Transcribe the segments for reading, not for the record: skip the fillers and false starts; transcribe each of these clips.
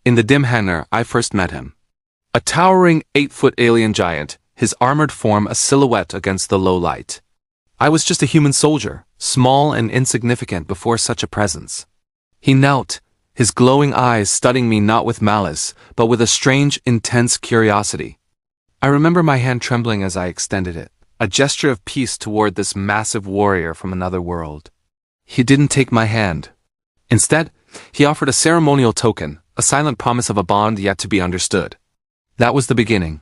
In the dim hangar, I first met him. A towering 8-foot alien giant, his armored form a silhouette against the low light. I was just a human soldier, small and insignificant before such a presence. He knelt, his glowing eyes studying me not with malice, but with a strange, intense curiosity. I remember my hand trembling as I extended it, a gesture of peace toward this massive warrior from another world. He didn't take my hand. Instead, he offered a ceremonial token, a silent promise of a bond yet to be understood. That was the beginning.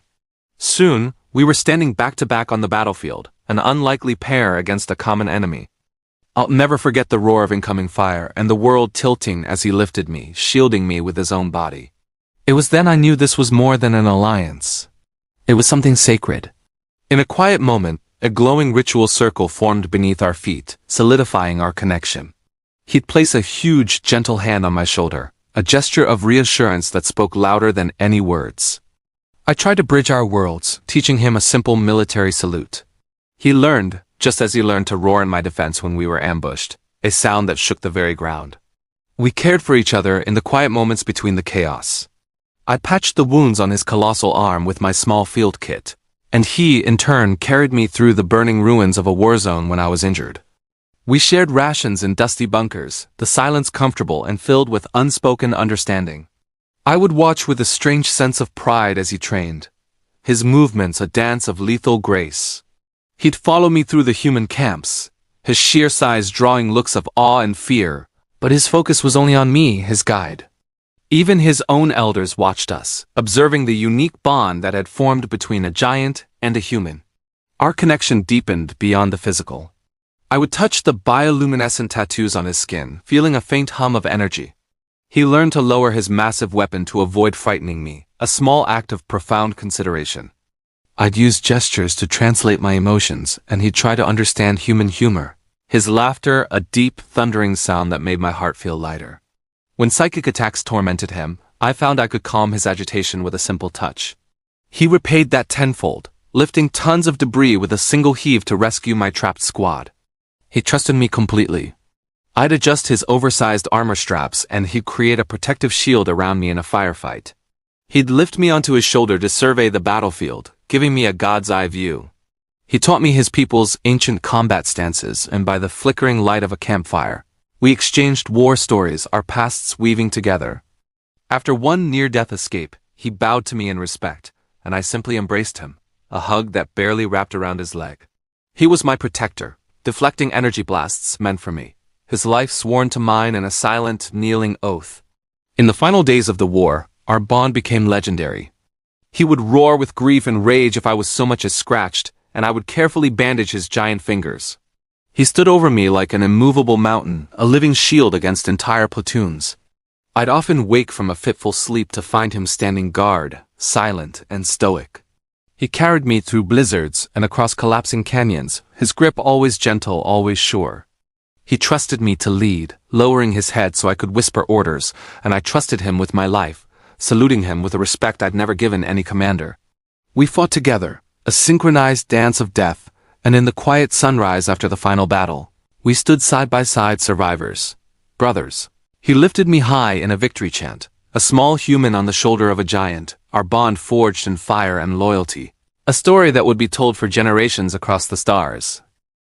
Soon, we were standing back to back on the battlefield, an unlikely pair against a common enemy. I'll never forget the roar of incoming fire and the world tilting as he lifted me, shielding me with his own body. It was then I knew this was more than an alliance. It was something sacred. In a quiet moment, a glowing ritual circle formed beneath our feet, solidifying our connection. He'd place a huge, gentle hand on my shoulder, a gesture of reassurance that spoke louder than any words. I tried to bridge our worlds, teaching him a simple military salute. He learned, just as he learned to roar in my defense when we were ambushed, a sound that shook the very ground. We cared for each other in the quiet moments between the chaos. I patched the wounds on his colossal arm with my small field kit, and he, in turn, carried me through the burning ruins of a war zone when I was injured. We shared rations in dusty bunkers, the silence comfortable and filled with unspoken understanding. I would watch with a strange sense of pride as he trained, his movements a dance of lethal grace. He'd follow me through the human camps, his sheer size drawing looks of awe and fear, but his focus was only on me, his guide. Even his own elders watched us, observing the unique bond that had formed between a giant and a human. Our connection deepened beyond the physical. I would touch the bioluminescent tattoos on his skin, feeling a faint hum of energy. He learned to lower his massive weapon to avoid frightening me, a small act of profound consideration. I'd use gestures to translate my emotions, and he'd try to understand human humor. His laughter, a deep, thundering sound that made my heart feel lighter. When psychic attacks tormented him, I found I could calm his agitation with a simple touch. He repaid that tenfold, lifting tons of debris with a single heave to rescue my trapped squad. He trusted me completely. I'd adjust his oversized armor straps and he'd create a protective shield around me in a firefight. He'd lift me onto his shoulder to survey the battlefield, giving me a god's eye view. He taught me his people's ancient combat stances, and by the flickering light of a campfire, we exchanged war stories, our pasts weaving together. After one near-death escape, he bowed to me in respect, and I simply embraced him, a hug that barely wrapped around his leg. He was my protector, deflecting energy blasts meant for me, his life sworn to mine in a silent, kneeling oath. In the final days of the war, our bond became legendary. He would roar with grief and rage if I was so much as scratched, and I would carefully bandage his giant fingers. He stood over me like an immovable mountain, a living shield against entire platoons. I'd often wake from a fitful sleep to find him standing guard, silent and stoic. He carried me through blizzards and across collapsing canyons, his grip always gentle, always sure. He trusted me to lead, lowering his head so I could whisper orders, and I trusted him with my life, saluting him with a respect I'd never given any commander. We fought together, a synchronized dance of death, and in the quiet sunrise after the final battle, we stood side by side, survivors, brothers. He lifted me high in a victory chant, a small human on the shoulder of a giant, our bond forged in fire and loyalty. A story that would be told for generations across the stars.